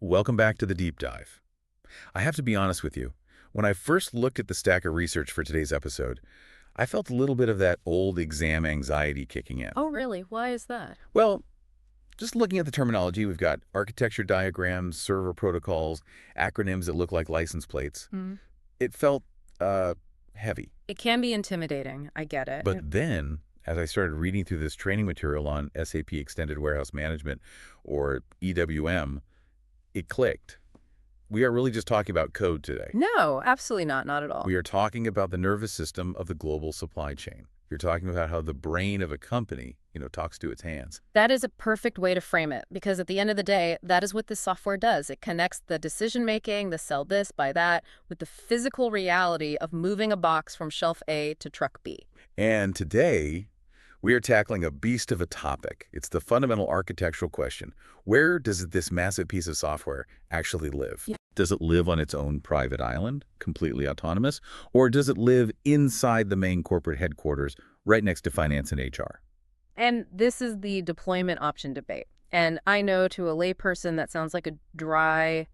Welcome back to the deep dive. I have to be honest with you. When I first looked at the stack of research for today's episode, I felt a little bit of that old exam anxiety kicking in. Oh, really? Why is that? Well, just looking at the terminology, we've got architecture diagrams, server protocols, acronyms that look like license plates. It felt heavy. It can be intimidating. I get it. But then, as I started reading through this training material on SAP Extended Warehouse Management, or EWM, it clicked. We are really just talking about code today. No, absolutely not. Not at all. We are talking about the nervous system of the global supply chain. You're talking about how the brain of a company, talks to its hands. That is a perfect way to frame it, because at the end of the day, that is what this software does. It connects the decision-making, the sell this, buy that, with the physical reality of moving a box from shelf A to truck B. And today, we are tackling a beast of a topic. It's the fundamental architectural question. Where does this massive piece of software actually live? Yeah. Does it live on its own private island, completely autonomous? Or does it live inside the main corporate headquarters, right next to finance and HR? And this is the deployment option debate. And I know to a layperson that sounds like a dry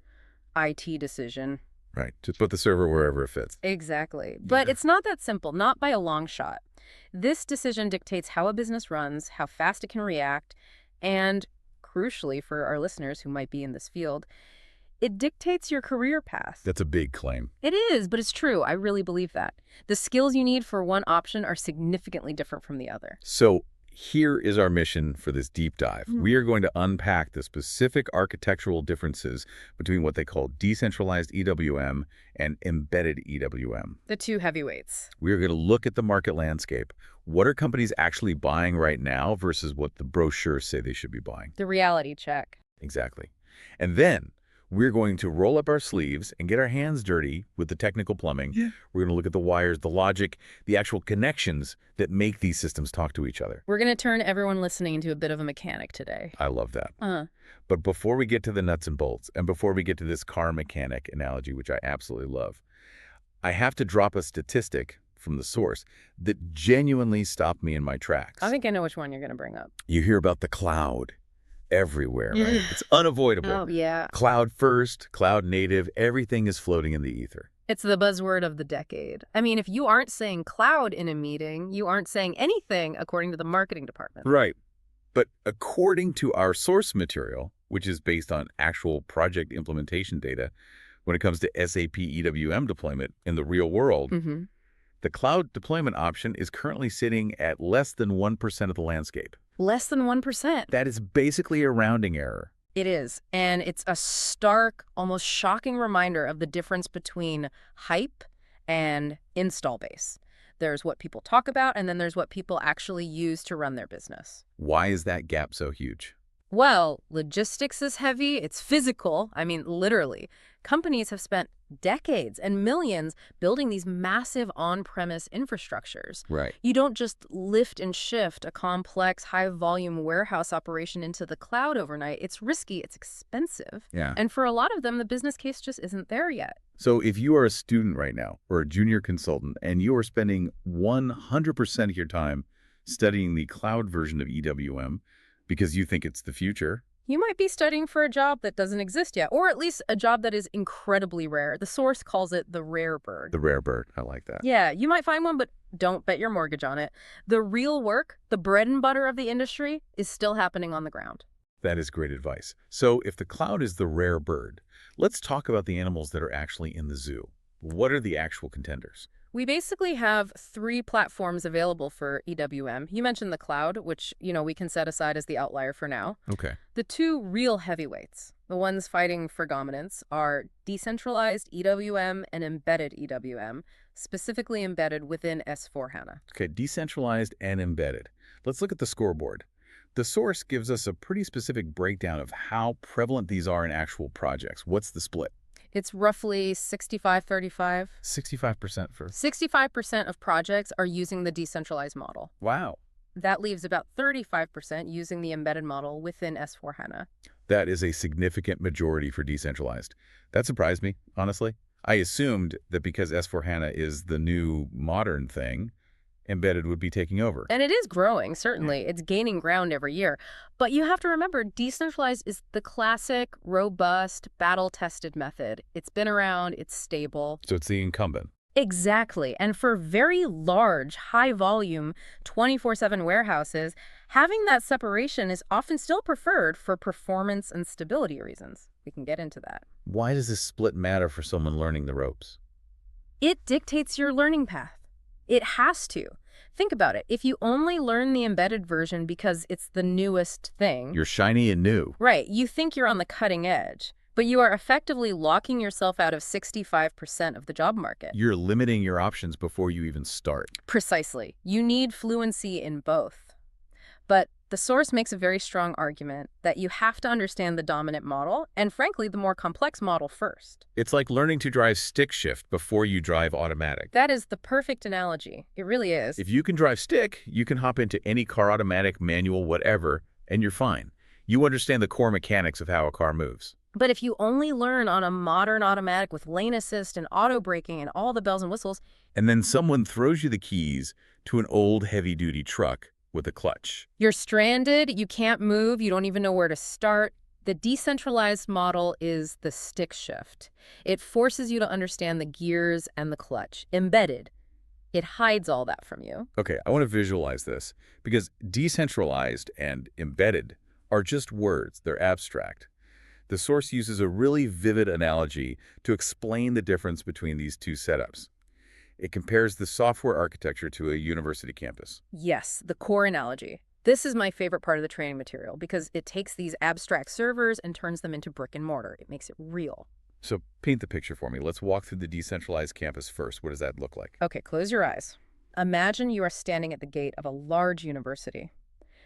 IT decision. Right, to put the server wherever it fits. Exactly. But it's not that simple, not by a long shot. This decision dictates how a business runs, how fast it can react, and crucially for our listeners who might be in this field, it dictates your career path. That's a big claim. It is, but it's true. I really believe that. The skills you need for one option are significantly different from the other. So here is our mission for this deep dive. We are going to unpack the specific architectural differences between what they call decentralized EWM and embedded EWM. The two heavyweights. We are going to look at the market landscape. What are companies actually buying right now versus what the brochures say they should be buying? The reality check. Exactly. And then we're going to roll up our sleeves and get our hands dirty with the technical plumbing. We're going to look at the wires, the logic, the actual connections that make these systems talk to each other. We're going to turn everyone listening into a bit of a mechanic today. I love that. But before we get to the nuts and bolts, and before we get to this car mechanic analogy, which I absolutely love, I have to drop a statistic from the source that genuinely stopped me in my tracks. I think I know which one you're going to bring up. You hear about the cloud everywhere, right? It's unavoidable. Oh, yeah. Cloud first, cloud native, everything is floating in the ether. It's the buzzword of the decade. I mean, if you aren't saying cloud in a meeting, you aren't saying anything according to the marketing department. Right. But according to our source material, which is based on actual project implementation data, when it comes to SAP EWM deployment in the real world, the cloud deployment option is currently sitting at less than 1% of the landscape. Less than 1%. That is basically a rounding error. It is. And it's a stark, almost shocking reminder of the difference between hype and install base. There's what people talk about, and then there's what people actually use to run their business. Why is that gap so huge? Well, logistics is heavy. It's physical. I mean, literally. Companies have spent decades and millions building these massive on-premise infrastructures. Right. You don't just lift and shift a complex, high-volume warehouse operation into the cloud overnight. It's risky. It's expensive. Yeah. And for a lot of them, the business case just isn't there yet. So if you are a student right now or a junior consultant and you are spending 100% of your time studying the cloud version of EWM because you think it's the future, you might be studying for a job that doesn't exist yet, or at least a job that is incredibly rare. The source calls it the rare bird. The rare bird. I like that. Yeah, you might find one, but don't bet your mortgage on it. The real work, the bread and butter of the industry, is still happening on the ground. That is great advice. So if the cloud is the rare bird, let's talk about the animals that are actually in the zoo. What are the actual contenders? We basically have 3 platforms available for EWM. You mentioned the cloud, which, we can set aside as the outlier for now. Okay. The 2 real heavyweights, the ones fighting for dominance, are decentralized EWM and embedded EWM, specifically embedded within S/4HANA. Okay, decentralized and embedded. Let's look at the scoreboard. The source gives us a pretty specific breakdown of how prevalent these are in actual projects. What's the split? It's roughly 65-35. 65% for... 65% of projects are using the decentralized model. Wow. That leaves about 35% using the embedded model within S/4HANA. That is a significant majority for decentralized. That surprised me, honestly. I assumed that because S/4HANA is the new modern thing, embedded would be taking over. And it is growing, certainly. It's gaining ground every year. But you have to remember, decentralized is the classic, robust, battle-tested method. It's been around, it's stable. So it's the incumbent. Exactly. And for very large, high-volume, 24/7 warehouses, having that separation is often still preferred for performance and stability reasons. We can get into that. Why does this split matter for someone learning the ropes? It dictates your learning path. It has to. Think about it. If you only learn the embedded version because it's the newest thing. You're shiny and new. Right. You think you're on the cutting edge, but you are effectively locking yourself out of 65% of the job market. You're limiting your options before you even start. Precisely. You need fluency in both. But the source makes a very strong argument that you have to understand the dominant model and, frankly, the more complex model first. It's like learning to drive stick shift before you drive automatic. That is the perfect analogy. It really is. If you can drive stick, you can hop into any car, automatic, manual, whatever, and you're fine. You understand the core mechanics of how a car moves. But if you only learn on a modern automatic with lane assist and auto braking and all the bells and whistles, and then someone throws you the keys to an old heavy-duty truck with a clutch. You're stranded, you can't move, you don't even know where to start. The decentralized model is the stick shift. It forces you to understand the gears and the clutch. Embedded. It hides all that from you. Okay, I want to visualize this because decentralized and embedded are just words. They're abstract. The source uses a really vivid analogy to explain the difference between these two setups. It compares the software architecture to a university campus. Yes, the core analogy. This is my favorite part of the training material because it takes these abstract servers and turns them into brick and mortar. It makes it real. So paint the picture for me. Let's walk through the decentralized campus first. What does that look like? Okay, close your eyes. Imagine you are standing at the gate of a large university.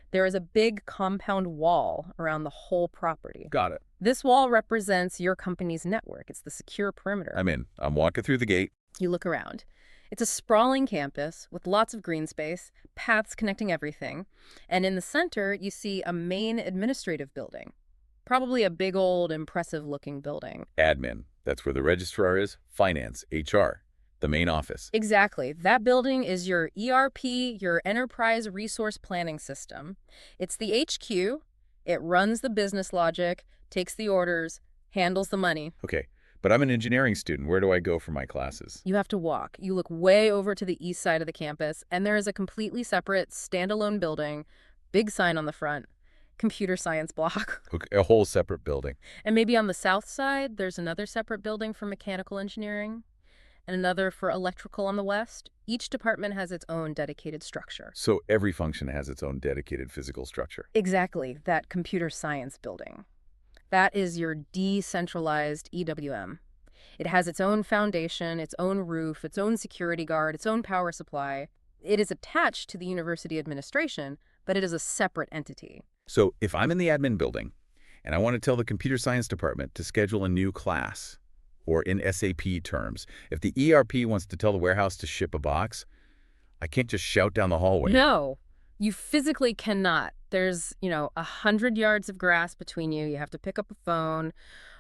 There is a big compound wall around the whole property. Got it. This wall represents your company's network. It's the secure perimeter. I'm in. I'm walking through the gate. You look around. It's a sprawling campus with lots of green space, paths connecting everything, and in the center you see a main administrative building. Probably a big old impressive-looking building. Admin. That's where the registrar is. Finance. HR. The main office. Exactly. That building is your ERP, your enterprise resource planning system. It's the HQ. It runs the business logic, takes the orders, handles the money. Okay. But I'm an engineering student. Where do I go for my classes? You have to walk. You look way over to the east side of the campus, and there is a completely separate, standalone building, big sign on the front, computer science block. Okay, a whole separate building. And maybe on the south side, there's another separate building for mechanical engineering, and another for electrical on the west. Each department has its own dedicated structure. So every function has its own dedicated physical structure. Exactly, that computer science building. That is your decentralized EWM. It has its own foundation, its own roof, its own security guard, its own power supply. It is attached to the university administration, but it is a separate entity. So if I'm in the admin building and I want to tell the computer science department to schedule a new class, or in SAP terms, if the ERP wants to tell the warehouse to ship a box, I can't just shout down the hallway. No, you physically cannot. There's, 100 yards of grass between you. You have to pick up a phone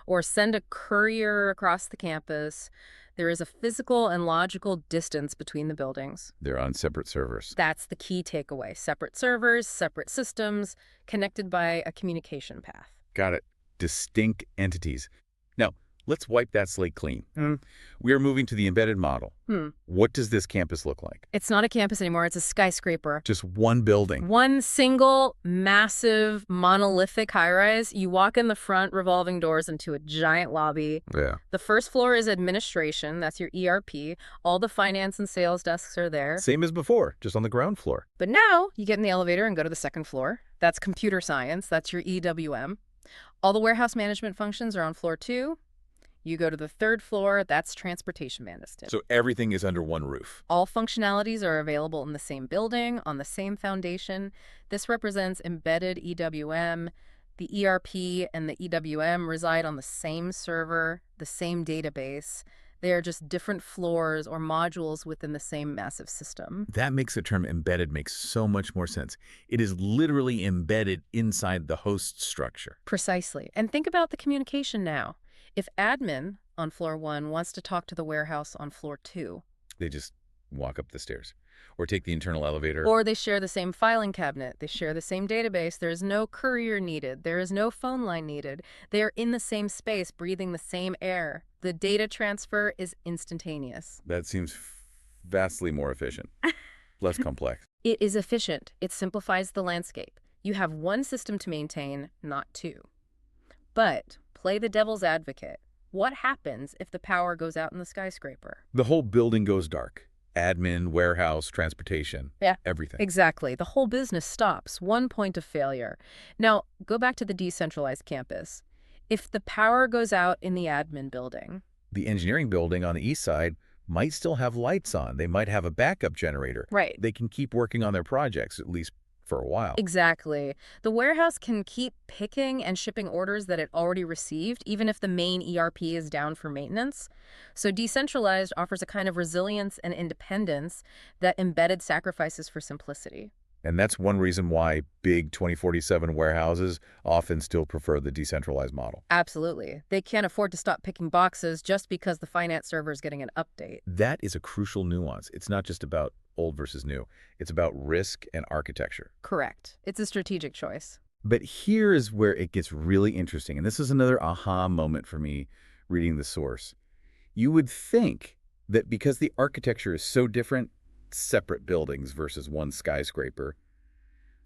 or send a courier across the campus. There is a physical and logical distance between the buildings. They're on separate servers. That's the key takeaway. Separate servers, separate systems, connected by a communication path. Got it. Distinct entities. Now, let's wipe that slate clean. We are moving to the embedded model. What does this campus look like? It's not a campus anymore. It's a skyscraper. Just one building. One single, massive, monolithic high-rise. You walk in the front revolving doors into a giant lobby. Yeah. The first floor is administration. That's your ERP. All the finance and sales desks are there. Same as before, just on the ground floor. But now you get in the elevator and go to the second floor. That's computer science. That's your EWM. All the warehouse management functions are on floor 2. You go to the third floor, that's transportation management. So everything is under one roof. All functionalities are available in the same building, on the same foundation. This represents embedded EWM. The ERP and the EWM reside on the same server, the same database. They are just different floors or modules within the same massive system. That makes the term embedded make so much more sense. It is literally embedded inside the host structure. Precisely. And think about the communication now. If admin on floor 1 wants to talk to the warehouse on floor 2, They just walk up the stairs. Or take the internal elevator. Or they share the same filing cabinet. They share the same database. There is no courier needed. There is no phone line needed. They are in the same space, breathing the same air. The data transfer is instantaneous. That seems vastly more efficient, less complex. It is efficient. It simplifies the landscape. You have one system to maintain, not two. But play the devil's advocate. What happens if the power goes out in the skyscraper? The whole building goes dark. Admin, warehouse, transportation, everything. Exactly. The whole business stops. One point of failure. Now, go back to the decentralized campus. If the power goes out in the admin building, The engineering building on the east side might still have lights on. They might have a backup generator. right. They can keep working on their projects, at least for a while. Exactly. The warehouse can keep picking and shipping orders that it already received, even if the main ERP is down for maintenance. So decentralized offers a kind of resilience and independence that embedded sacrifices for simplicity. And that's one reason why big 2047 warehouses often still prefer the decentralized model. Absolutely. They can't afford to stop picking boxes just because the finance server is getting an update. That is a crucial nuance. It's not just about old versus new. It's about risk and architecture. Correct. It's a strategic choice. But here is where it gets really interesting, and this is another aha moment for me reading the source. You would think that because the architecture is so different, separate buildings versus one skyscraper,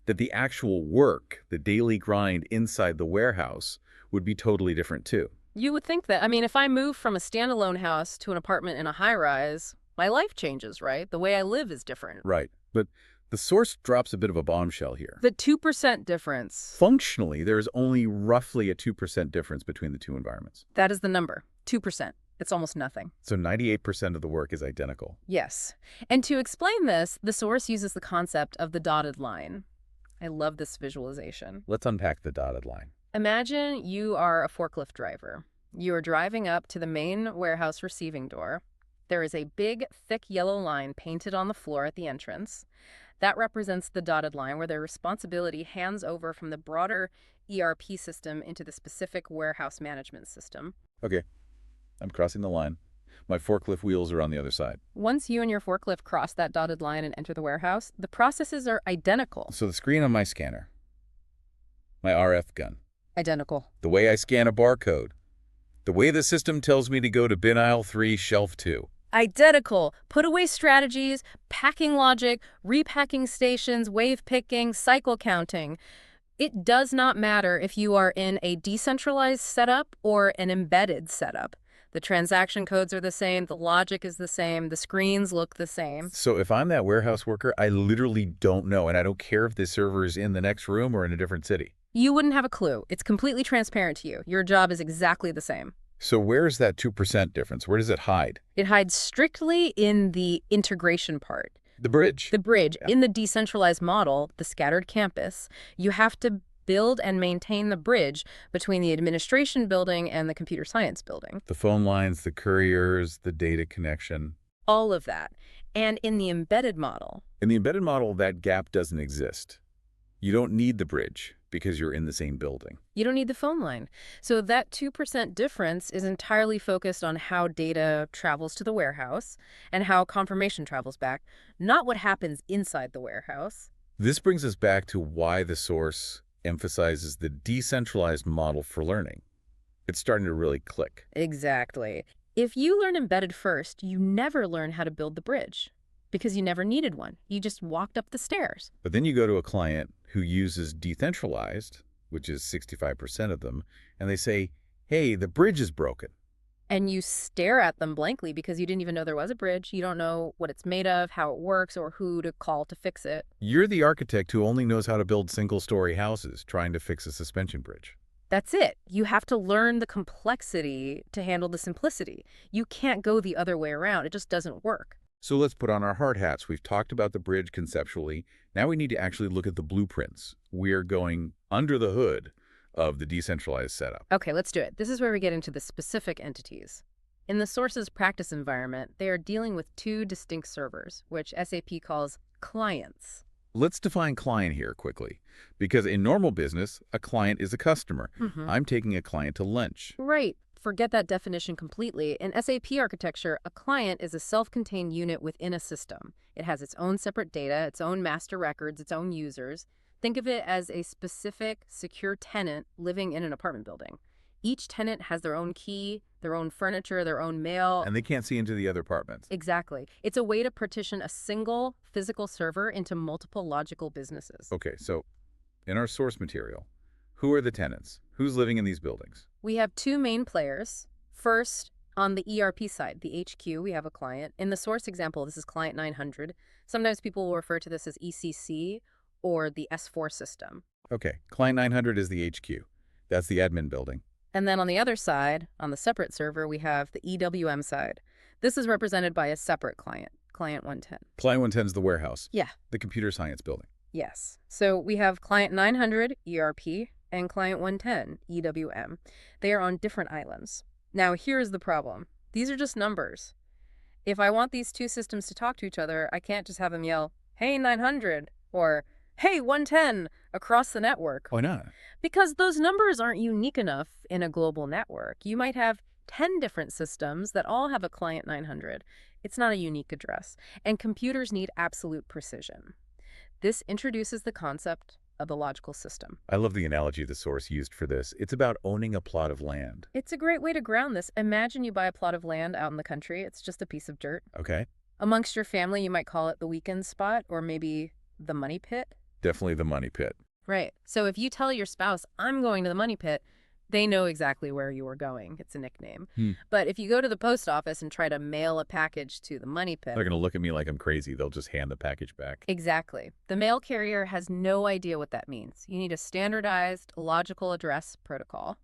that the actual work, the daily grind inside the warehouse would be totally different too. You would think that. I mean, if I move from a standalone house to an apartment in a high-rise, my life changes, right? The way I live is different. Right. But the source drops a bit of a bombshell here. The 2% difference. Functionally, there is only roughly a 2% difference between the two environments. That is the number. 2%. It's almost nothing. So 98% of the work is identical. Yes. And to explain this, the source uses the concept of the dotted line. I love this visualization. Let's unpack the dotted line. Imagine you are a forklift driver. You are driving up to the main warehouse receiving door. There is a big, thick yellow line painted on the floor at the entrance. That represents the dotted line where their responsibility hands over from the broader ERP system into the specific warehouse management system. Okay, I'm crossing the line. My forklift wheels are on the other side. Once you and your forklift cross that dotted line and enter the warehouse, the processes are identical. So the screen on my scanner, my RF gun, Identical. the way I scan a barcode, the way the system tells me to go to bin aisle 3, shelf 2. Identical. Put away strategies, packing logic, repacking stations, wave picking, cycle counting. It does not matter if you are in a decentralized setup or an embedded setup. The transaction codes are the same, the logic is the same, the screens look the same. So if I'm that warehouse worker, I literally don't know, and I don't care if this server is in the next room or in a different city. You wouldn't have a clue. It's completely transparent to you. Your job is exactly the same. So where's that 2% difference? Where does it hide? It hides strictly in the integration part. The bridge. The bridge. Yeah. In the decentralized model, the scattered campus, you have to build and maintain the bridge between the administration building and the computer science building. The phone lines, the couriers, the data connection. All of that. And in the embedded model, In the embedded model, that gap doesn't exist. You don't need the bridge because you're in the same building. you don't need the phone line. So that 2% difference is entirely focused on how data travels to the warehouse and how confirmation travels back, not what happens inside the warehouse. This brings us back to why the source emphasizes the decentralized model for learning. It's starting to really click. Exactly. If you learn embedded first, you never learn how to build the bridge because you never needed one. You just walked up the stairs. But then you go to a client who uses decentralized, which is 65% of them, and they say, hey, the bridge is broken. And you stare at them blankly because you didn't even know there was a bridge. You don't know what it's made of, how it works, or who to call to fix it. You're the architect who only knows how to build single-story houses trying to fix a suspension bridge. That's it. You have to learn the complexity to handle the simplicity. You can't go the other way around. It just doesn't work. So let's put on our hard hats. We've talked about the bridge conceptually. Now we need to actually look at the blueprints. We're going under the hood of the decentralized setup. Okay, let's do it. This is where we get into the specific entities. In the source's practice environment, they are dealing with two distinct servers, which SAP calls clients. Let's define client here quickly, because in normal business, a client is a customer. I'm taking a client to lunch. Right. forget that definition completely. In SAP architecture, a client is a self-contained unit within a system. It has its own separate data, its own master records, its own users. Think of it as a specific, secure tenant living in an apartment building. Each tenant has their own key, their own furniture, their own mail. And they can't see into the other apartments. Exactly. It's a way to partition a single physical server into multiple logical businesses. Okay, so in our source material, who are the tenants? Who's living in these buildings? We have two main players. First, on the ERP side, the HQ, we have a client. In the source example, this is client 900. Sometimes people will refer to this as ECC or the S4 system. Okay, client 900 is the HQ. That's the admin building. And then on the other side, on the separate server, we have the EWM side. This is represented by a separate client, client 110. Client 110 is the warehouse. Yeah. The computer science building. Yes. So we have client 900, ERP, and client 110, EWM. They are on different islands. Now, here's the problem. These are just numbers. If I want these two systems to talk to each other, I can't just have them yell, "Hey, 900," or "Hey, 110," across the network. Why not? Because those numbers aren't unique enough in a global network. You might have 10 different systems that all have a client 900. It's not a unique address. And computers need absolute precision. This introduces the concept of the logical system. I love the analogy the source used for this. It's about owning a plot of land. It's a great way to ground this. Imagine you buy a plot of land out in the country. It's just a piece of dirt. Okay. Amongst your family, you might call it the weekend spot or maybe the money pit. Definitely the money pit. Right. So if you tell your spouse, "I'm going to the money pit," they know exactly where you are going. It's a nickname. But if you go to the post office and try to mail a package to the money pit... They're going to look at me like I'm crazy. They'll just hand the package back. Exactly. The mail carrier has no idea what that means. You need a standardized logical address protocol.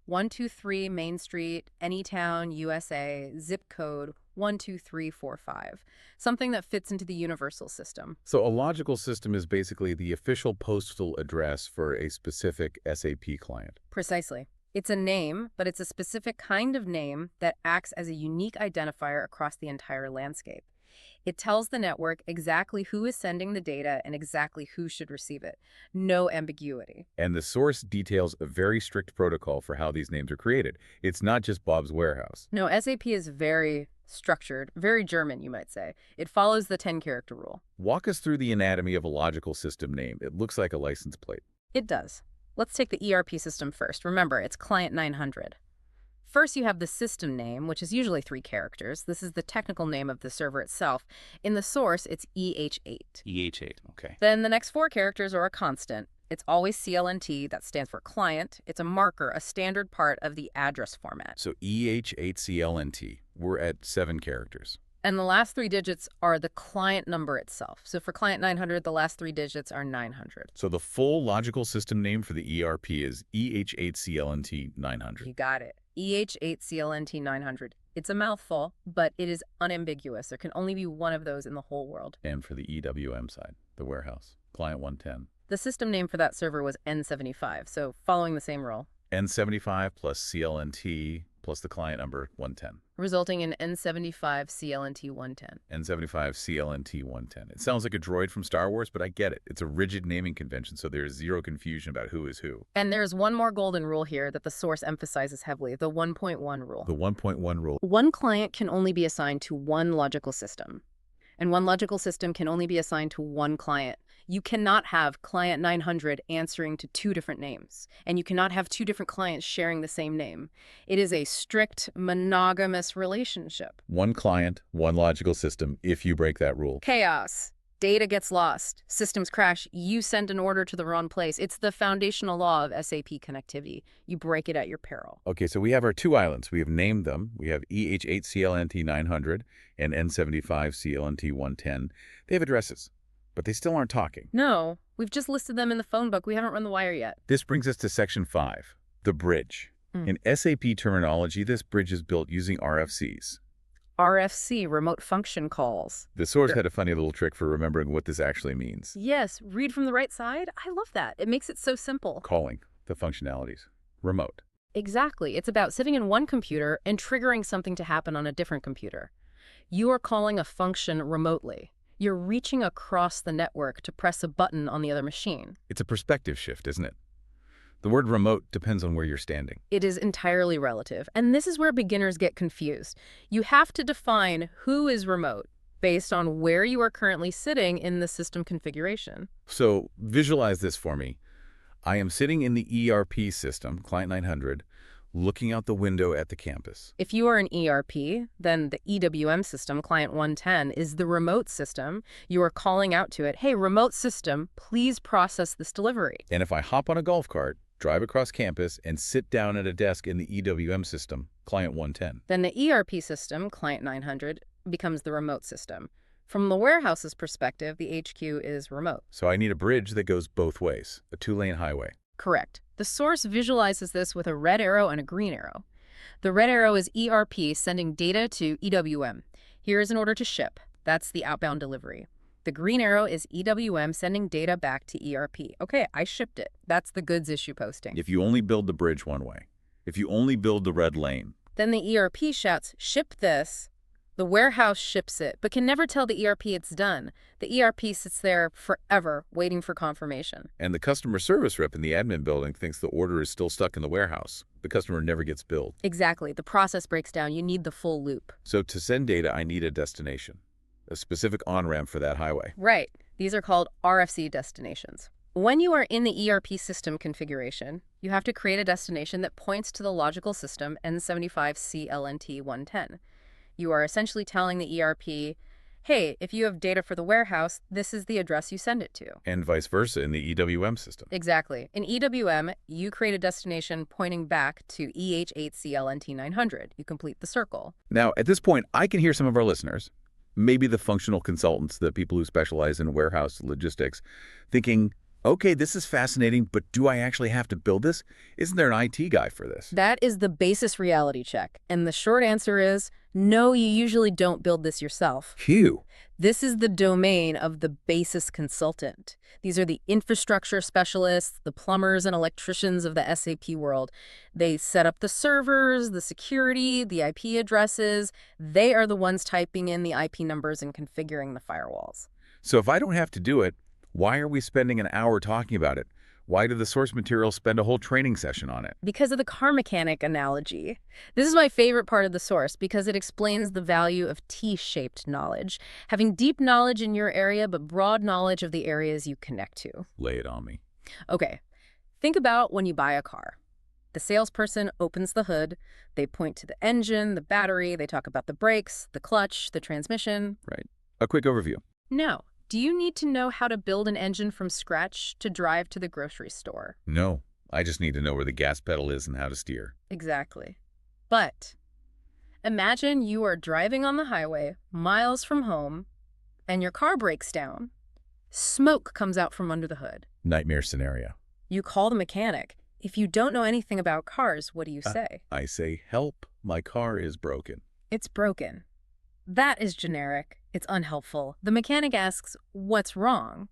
123 Main Street, Anytown, USA, zip code 12345. Something that fits into the universal system. So a logical system is basically the official postal address for a specific SAP client. Precisely. It's a name, but it's a specific kind of name that acts as a unique identifier across the entire landscape. It tells the network exactly who is sending the data and exactly who should receive it. No ambiguity. And the source details a very strict protocol for how these names are created. It's not just Bob's warehouse. No, SAP is very structured, very German, you might say. It follows the 10-character rule. Walk us through the anatomy of a logical system name. It looks like a license plate. It does. Let's take the ERP system first. Remember, it's client 900. First, you have the system name, which is usually 3 characters. This is the technical name of the server itself. In the source, it's EH8. EH8, okay. Then the next 4 characters are a constant. It's always CLNT, that stands for client. It's a marker, a standard part of the address format. So EH8CLNT, we're at 7 characters. And the last 3 digits are the client number itself. So for client 900, the last 3 digits are 900. So the full logical system name for the ERP is EH8CLNT 900. You got it. EH8CLNT 900. It's a mouthful, but it is unambiguous. There can only be one of those in the whole world. And for the EWM side, the warehouse, client 110. The system name for that server was N75, so following the same rule. N75 plus CLNT plus the client number 110. Resulting in N75 CLNT 110. N75 CLNT 110. It sounds like a droid from Star Wars, but I get it. It's a rigid naming convention, so there's zero confusion about who is who. And there's one more golden rule here that the source emphasizes heavily, the 1.1 rule. The 1.1 rule. One client can only be assigned to one logical system. And one logical system can only be assigned to one client. You cannot have client 900 answering to 2 different names, and you cannot have 2 different clients sharing the same name. It is a strict, monogamous relationship. One client, one logical system, if you break that rule. Chaos. Data gets lost. Systems crash. You send an order to the wrong place. It's the foundational law of SAP connectivity. You break it at your peril. Okay, so we have our 2 islands. We have named them. We have EH8CLNT 900 and N75CLNT 110. They have addresses, but they still aren't talking. No, we've just listed them in the phone book. We haven't run the wire yet. This brings us to Section 5, the bridge. In SAP terminology, this bridge is built using RFCs. RFC, remote function calls. The source had a funny little trick for remembering what this actually means. Yes, read from the right side. I love that. It makes it so simple. Calling the functionalities. Remote. Exactly. It's about sitting in one computer and triggering something to happen on a different computer. You are calling a function remotely. You're reaching across the network to press a button on the other machine. It's a perspective shift, isn't it? The word remote depends on where you're standing. It is entirely relative, and this is where beginners get confused. You have to define who is remote based on where you are currently sitting in the system configuration. So visualize this for me. I am sitting in the ERP system, Client 900, looking out the window at the campus. If you are an ERP, then the EWM system, Client 110, is the remote system. You are calling out to it, hey, remote system, please process this delivery. And if I hop on a golf cart, drive across campus, and sit down at a desk in the EWM system, Client 110. Then the ERP system, Client 900, becomes the remote system. From the warehouse's perspective, the HQ is remote. So I need a bridge that goes both ways, a two-lane highway. Correct. The source visualizes this with a red arrow and a green arrow. The red arrow is ERP sending data to EWM. Here is an order to ship. That's the outbound delivery. The green arrow is EWM sending data back to ERP. Okay, I shipped it. That's the goods issue posting. If you only build the bridge one way, if you only build the red lane. Then the ERP shouts, ship this. The warehouse ships it, but can never tell the ERP it's done. The ERP sits there forever, waiting for confirmation. And the customer service rep in the admin building thinks the order is still stuck in the warehouse. The customer never gets billed. Exactly. The process breaks down. You need the full loop. So to send data, I need a destination, a specific on-ramp for that highway. Right. These are called RFC destinations. When you are in the ERP system configuration, you have to create a destination that points to the logical system N75CLNT110. You are essentially telling the ERP, hey, if you have data for the warehouse, this is the address you send it to. And vice versa in the EWM system. Exactly. In EWM, you create a destination pointing back to EH8CLNT900. You complete the circle. Now, at this point, I can hear some of our listeners, maybe the functional consultants, the people who specialize in warehouse logistics, thinking, okay, this is fascinating, but do I actually have to build this? Isn't there an IT guy for this? That is the basis reality check. And the short answer is, no, you usually don't build this yourself. Phew. This is the domain of the basis consultant. These are the infrastructure specialists, the plumbers and electricians of the SAP world. They set up the servers, the security, the IP addresses. They are the ones typing in the IP numbers and configuring the firewalls. So if I don't have to do it, why are we spending an hour talking about it? Why did the source material spend a whole training session on it? Because of the car mechanic analogy. This is my favorite part of the source because it explains the value of T-shaped knowledge. Having deep knowledge in your area, but broad knowledge of the areas you connect to. Lay it on me. Okay, think about when you buy a car. The salesperson opens the hood, they point to the engine, the battery, they talk about the brakes, the clutch, the transmission. Right. A quick overview. No. Do you need to know how to build an engine from scratch to drive to the grocery store? No. I just need to know where the gas pedal is and how to steer. Exactly. But imagine you are driving on the highway, miles from home, and your car breaks down. Smoke comes out from under the hood. Nightmare scenario. You call the mechanic. If you don't know anything about cars, what do you say? I say, help, my car is broken. It's broken. That is generic. It's unhelpful. The mechanic asks, what's wrong?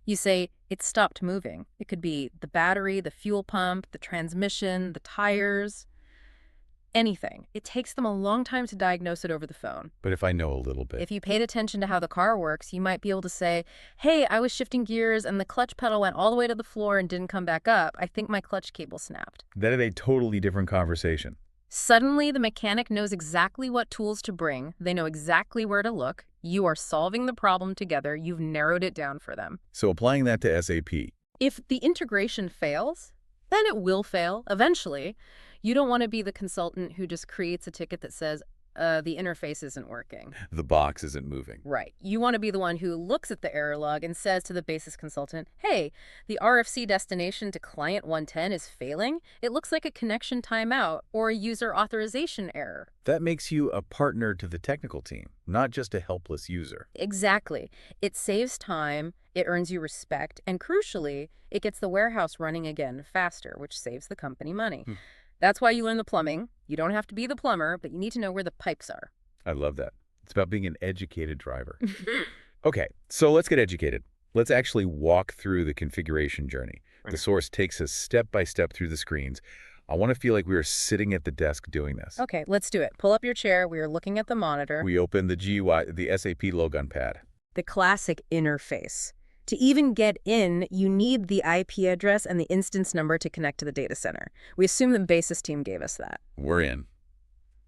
You say, it stopped moving. It could be the battery, the fuel pump, the transmission, the tires, anything. It takes them a long time to diagnose it over the phone. But if I know a little bit. If you paid attention to how the car works, you might be able to say, hey, I was shifting gears and the clutch pedal went all the way to the floor and didn't come back up. I think my clutch cable snapped. That is a totally different conversation. Suddenly, the mechanic knows exactly what tools to bring. They know exactly where to look. You are solving the problem together. You've narrowed it down for them. So applying that to SAP. If the integration fails, then it will fail eventually. You don't want to be the consultant who just creates a ticket that says, the interface isn't working. The box isn't moving. Right. You want to be the one who looks at the error log and says to the basis consultant, hey, the RFC destination to client 110 is failing. It looks like a connection timeout or a user authorization error. That makes you a partner to the technical team, not just a helpless user. Exactly. It saves time, it earns you respect, and crucially, it gets the warehouse running again faster, which saves the company money. That's why you learn the plumbing. You don't have to be the plumber, but you need to know where the pipes are. I love that. It's about being an educated driver. Okay, so let's get educated. Let's actually walk through the configuration journey. The source takes us step by step through the screens. I want to feel like we are sitting at the desk doing this. Okay, let's do it. Pull up your chair. We are looking at the monitor. We open the GUI, the SAP Logon pad. The classic interface. To even get in, you need the IP address and the instance number to connect to the data center. We assume the basis team gave us that. We're in.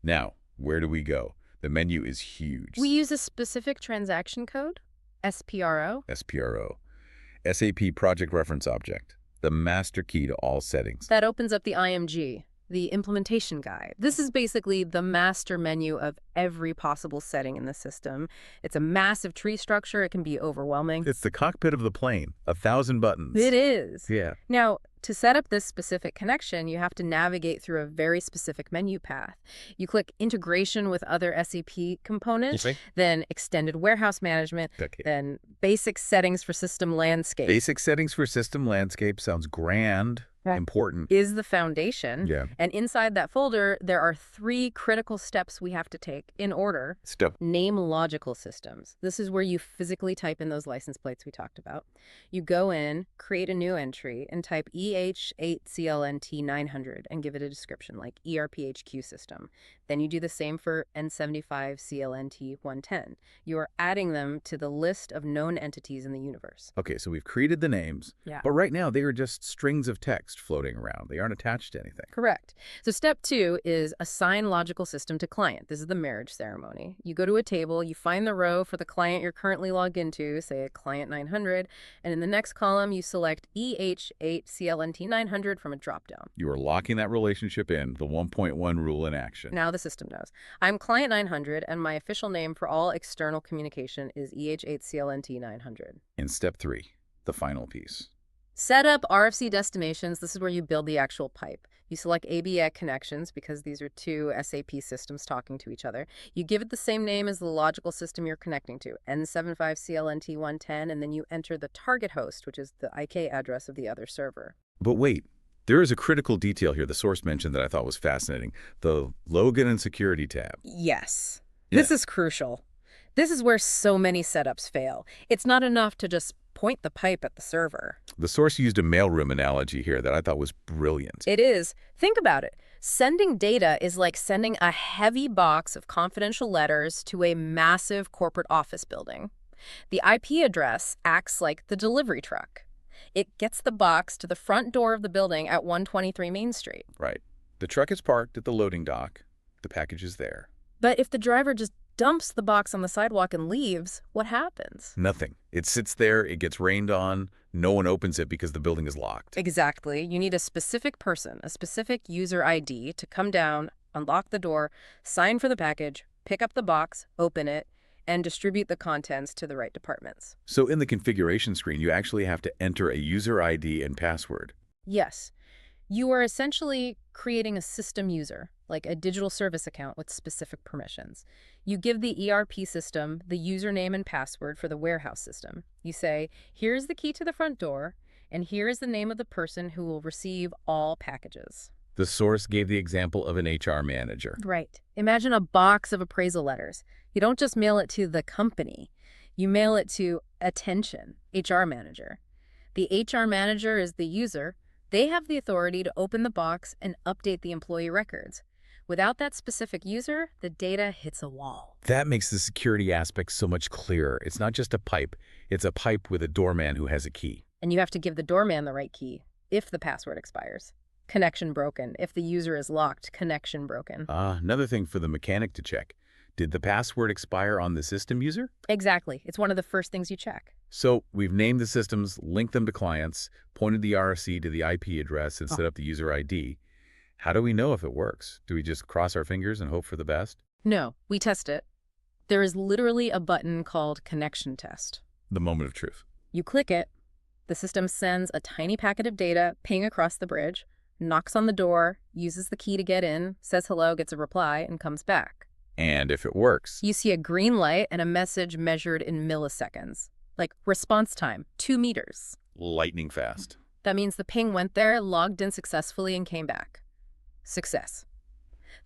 Now, where do we go? The menu is huge. We use a specific transaction code, SPRO. SPRO. SAP Project Reference Object. The master key to all settings. That opens up the IMG, the implementation guide. This is basically the master menu of every possible setting in the system. It's a massive tree structure. It can be overwhelming. It's the cockpit of the plane. 1,000 buttons. It is. Yeah. Now, to set up this specific connection, you have to navigate through a very specific menu path. You click Integration with other SAP components, then Extended Warehouse Management, then Basic Settings for System Landscape. Basic settings for system landscape sounds grand, important. Is the foundation. Yeah. And inside that folder, there are 3 critical steps we have to take in order. Name logical systems. This is where you physically type in those license plates we talked about. You go in, create a new entry, and type EH8CLNT900 and give it a description like ERPHQ system. Then you do the same for N75CLNT110. You are adding them to the list of known entities in the universe. Okay, so we've created the names, but right now they are just strings of text floating around. They aren't attached to anything. Correct. So step 2 is assign logical system to client. This is the marriage ceremony. You go to a table, you find the row for the client you're currently logged into, say client 900, and in the next column you select EH8CLNT900 from a dropdown. You are locking that relationship in, the 1.1 rule in action. Now the system knows. I'm client 900 and my official name for all external communication is EH8CLNT900. In step 3, the final piece. Set up RFC destinations. This is where you build the actual pipe. You select ABX connections because these are 2 SAP systems talking to each other. You give it the same name as the logical system you're connecting to, N75CLNT110, and then you enter the target host, which is the IK address of the other server. But wait, there is a critical detail here the source mentioned that I thought was fascinating. The Login and Security tab. Yes. This is crucial. This is where so many setups fail. It's not enough to just point the pipe at the server. The source used a mailroom analogy here that I thought was brilliant. It is. Think about it. Sending data is like sending a heavy box of confidential letters to a massive corporate office building. The IP address acts like the delivery truck. It gets the box to the front door of the building at 123 Main Street. Right. The truck is parked at the loading dock. The package is there. But if the driver just dumps the box on the sidewalk and leaves, what happens? Nothing. It sits there, it gets rained on, no one opens it because the building is locked. Exactly. You need a specific person, a specific user ID to come down, unlock the door, sign for the package, pick up the box, open it, and distribute the contents to the right departments. So in the configuration screen, you actually have to enter a user ID and password. Yes. You are essentially creating a system user, like a digital service account with specific permissions. You give the ERP system the username and password for the warehouse system. You say, here's the key to the front door, and here is the name of the person who will receive all packages. The source gave the example of an HR manager. Right. Imagine a box of appraisal letters. You don't just mail it to the company. You mail it to attention, HR manager. The HR manager is the user. They have the authority to open the box and update the employee records. Without that specific user, the data hits a wall. That makes the security aspect so much clearer. It's not just a pipe. It's a pipe with a doorman who has a key. And you have to give the doorman the right key if the password expires. Connection broken. If the user is locked, connection broken. Another thing for the mechanic to check. Did the password expire on the system user? Exactly. It's one of the first things you check. So we've named the systems, linked them to clients, pointed the RFC to the IP address, and set up the user ID. How do we know if it works? Do we just cross our fingers and hope for the best? No, we test it. There is literally a button called Connection Test. The moment of truth. You click it, the system sends a tiny packet of data, ping across the bridge, knocks on the door, uses the key to get in, says hello, gets a reply, and comes back. And if it works, you see a green light and a message measured in milliseconds. Like response time, 2 meters. Lightning fast. That means the ping went there, logged in successfully, and came back. Success.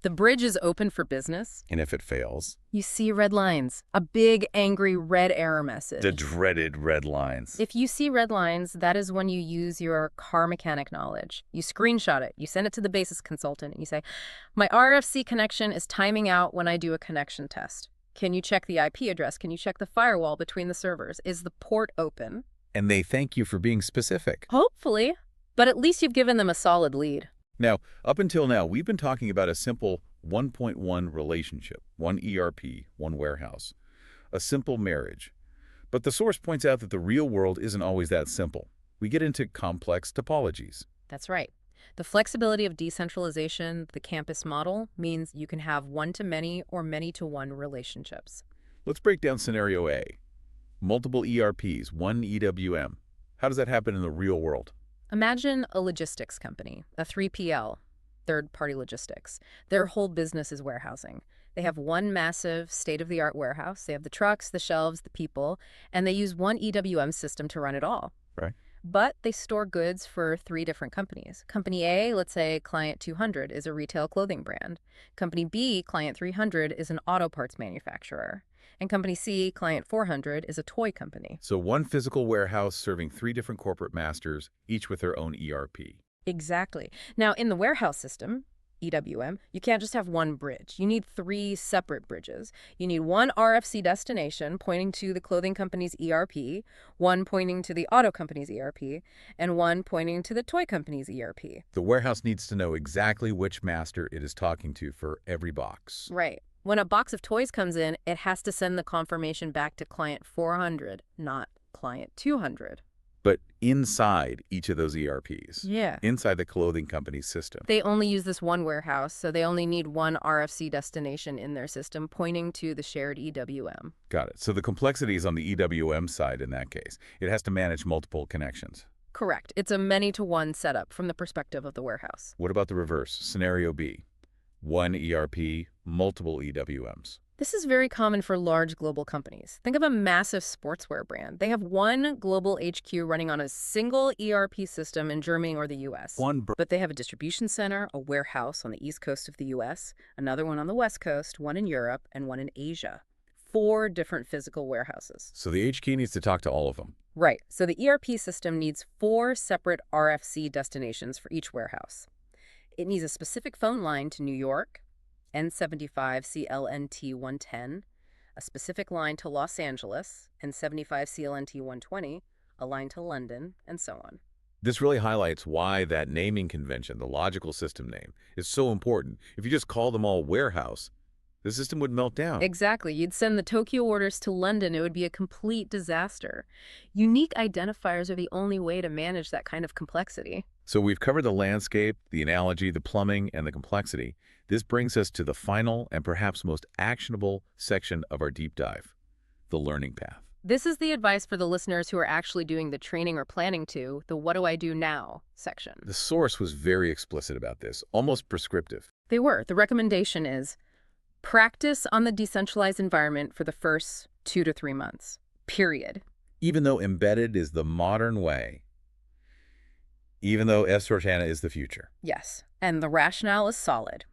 The bridge is open for business. And if it fails? You see red lines, a big, angry red error message. The dreaded red lines. If you see red lines, that is when you use your car mechanic knowledge. You screenshot it, you send it to the basis consultant, and you say, my RFC connection is timing out when I do a connection test. Can you check the IP address? Can you check the firewall between the servers? Is the port open? And they thank you for being specific. Hopefully. But at least you've given them a solid lead. Now, up until now, we've been talking about a simple 1.1 relationship, one ERP, one warehouse, a simple marriage. But the source points out that the real world isn't always that simple. We get into complex topologies. That's right. The flexibility of decentralization, the campus model, means you can have one-to-many or many-to-one relationships. Let's break down scenario A. Multiple ERPs, one EWM. How does that happen in the real world? Imagine a logistics company, a 3PL, third-party logistics. Their whole business is warehousing. They have one massive state-of-the-art warehouse. They have the trucks, the shelves, the people, and they use one EWM system to run it all. Right. But they store goods for 3 different companies. Company A, let's say Client 200, is a retail clothing brand. Company B, Client 300, is an auto parts manufacturer. And Company C, Client 400, is a toy company. So one physical warehouse serving 3 different corporate masters, each with their own ERP. Exactly. Now, in the warehouse system, EWM, you can't just have one bridge. You need 3 separate bridges. You need one RFC destination pointing to the clothing company's ERP, one pointing to the auto company's ERP, and one pointing to the toy company's ERP. The warehouse needs to know exactly which master it is talking to for every box. Right. When a box of toys comes in, it has to send the confirmation back to Client 400, not Client 200. But inside each of those ERPs, Yeah. inside the clothing company's system. They only use this one warehouse, so they only need one RFC destination in their system pointing to the shared EWM. Got it. So the complexity is on the EWM side in that case. It has to manage multiple connections. Correct. It's a many-to-one setup from the perspective of the warehouse. What about the reverse? Scenario B. One ERP, multiple EWMs. This is very common for large global companies. Think of a massive sportswear brand. They have one global HQ running on a single ERP system in Germany or the US. But they have a distribution center, a warehouse on the east coast of the US, another one on the west coast, one in Europe, and one in Asia. 4 different physical warehouses. So the HQ needs to talk to all of them. Right. So the ERP system needs 4 separate RFC destinations for each warehouse. It needs a specific phone line to New York, N75 CLNT 110, a specific line to Los Angeles, N75 CLNT 120, a line to London, and so on. This really highlights why that naming convention, the logical system name, is so important. If you just call them all warehouse, the system would melt down. Exactly. You'd send the Tokyo orders to London. It would be a complete disaster. Unique identifiers are the only way to manage that kind of complexity. So we've covered the landscape, the analogy, the plumbing, and the complexity. This brings us to the final and perhaps most actionable section of our deep dive, the learning path. This is the advice for the listeners who are actually doing the training or planning to, the what do I do now section. The source was very explicit about this, almost prescriptive. They were. The recommendation is practice on the decentralized environment for the first 2 to 3 months, period. Even though embedded is the modern way, even though S/4HANA is the future. Yes, and the rationale is solid.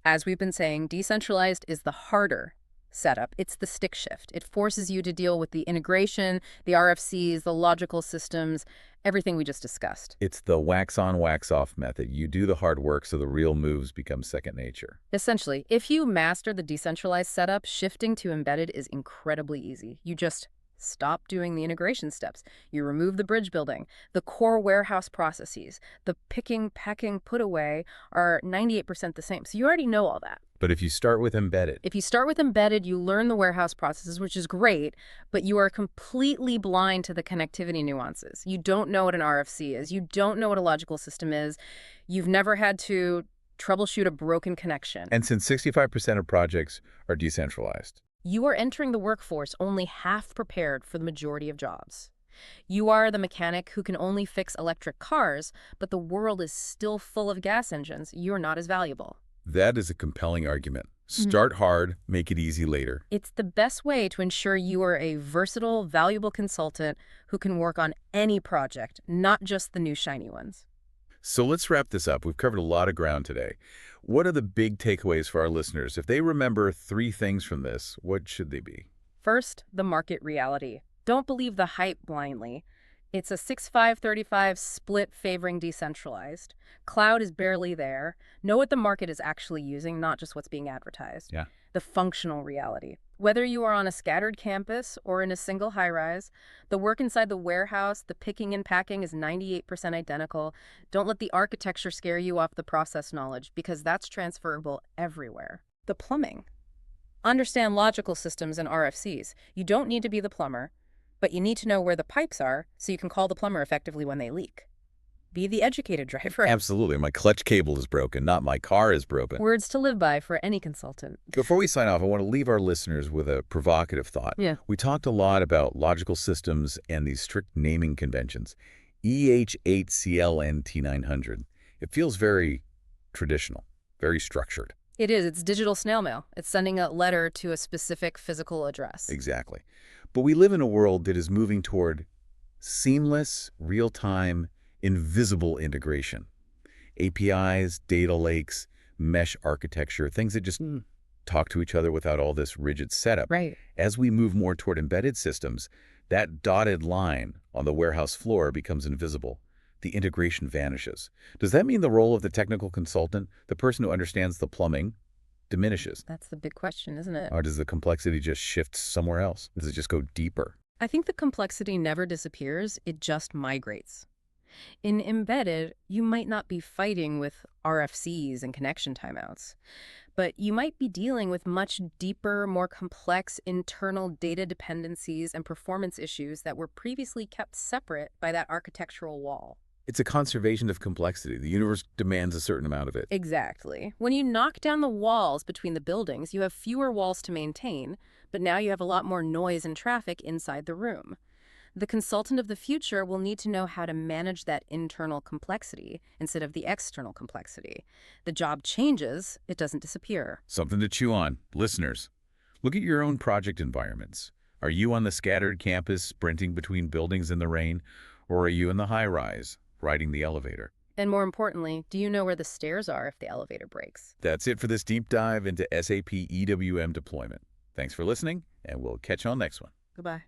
As we've been saying, decentralized is the harder setup. It's the stick shift. It forces you to deal with the integration, the RFCs, the logical systems, everything we just discussed. It's the wax-on, wax-off method. You do the hard work so the real moves become second nature. Essentially, if you master the decentralized setup, shifting to embedded is incredibly easy. You just stop doing the integration steps. You remove the bridge building. The core warehouse processes, the picking, packing, put away are 98% the same. So you already know all that. But if you start with embedded, you learn the warehouse processes, which is great, but you are completely blind to the connectivity nuances. You don't know what an RFC is. You don't know what a logical system is. You've never had to troubleshoot a broken connection. and since 65% of projects are decentralized, You are entering the workforce only half prepared for the majority of jobs. You are the mechanic who can only fix electric cars, but the world is still full of gas engines. You're not as valuable. that is a compelling argument. Start hard, make it easy later. It's the best way to ensure you are a versatile, valuable consultant who can work on any project, not just the new shiny ones. So let's wrap this up. We've covered a lot of ground today. What are the big takeaways for our listeners? If they remember 3 things from this, what should they be? First, the market reality. Don't believe the hype blindly. It's a 6-5-35 split favoring decentralized. Cloud is barely there. Know what the market is actually using, not just what's being advertised. Yeah. The functional reality. Whether you are on a scattered campus or in a single high-rise, the work inside the warehouse, the picking and packing is 98% identical. Don't let the architecture scare you off the process knowledge, because that's transferable everywhere. The plumbing. Understand logical systems and RFCs. You don't need to be the plumber, but you need to know where the pipes are so you can call the plumber effectively when they leak. Be the educated driver. Absolutely. My clutch cable is broken, not my car is broken. Words to live by for any consultant. Before we sign off, I want to leave our listeners with a provocative thought. Yeah. We talked a lot about logical systems and these strict naming conventions. EH8CLNT900. It feels very traditional, very structured. It is. It's digital snail mail. It's sending a letter to a specific physical address. Exactly. But we live in a world that is moving toward seamless, real-time, invisible integration. APIs, data lakes, mesh architecture, things that just talk to each other without all this rigid setup. Right. As we move more toward embedded systems, that dotted line on the warehouse floor becomes invisible. The integration vanishes. Does that mean the role of the technical consultant, the person who understands the plumbing, diminishes? That's the big question, isn't it? Or does the complexity just shift somewhere else? Does it just go deeper? I think the complexity never disappears. It just migrates. In embedded, you might not be fighting with RFCs and connection timeouts, but you might be dealing with much deeper, more complex internal data dependencies and performance issues that were previously kept separate by that architectural wall. It's a conservation of complexity. The universe demands a certain amount of it. Exactly. When you knock down the walls between the buildings, you have fewer walls to maintain, but now you have a lot more noise and traffic inside the room. The consultant of the future will need to know how to manage that internal complexity instead of the external complexity. The job changes, it doesn't disappear. Something to chew on. Listeners, look at your own project environments. Are you on the scattered campus sprinting between buildings in the rain, or are you in the high-rise riding the elevator? And more importantly, do you know where the stairs are if the elevator breaks? That's it for this deep dive into SAP EWM deployment. Thanks for listening, and we'll catch you on the next one. Goodbye.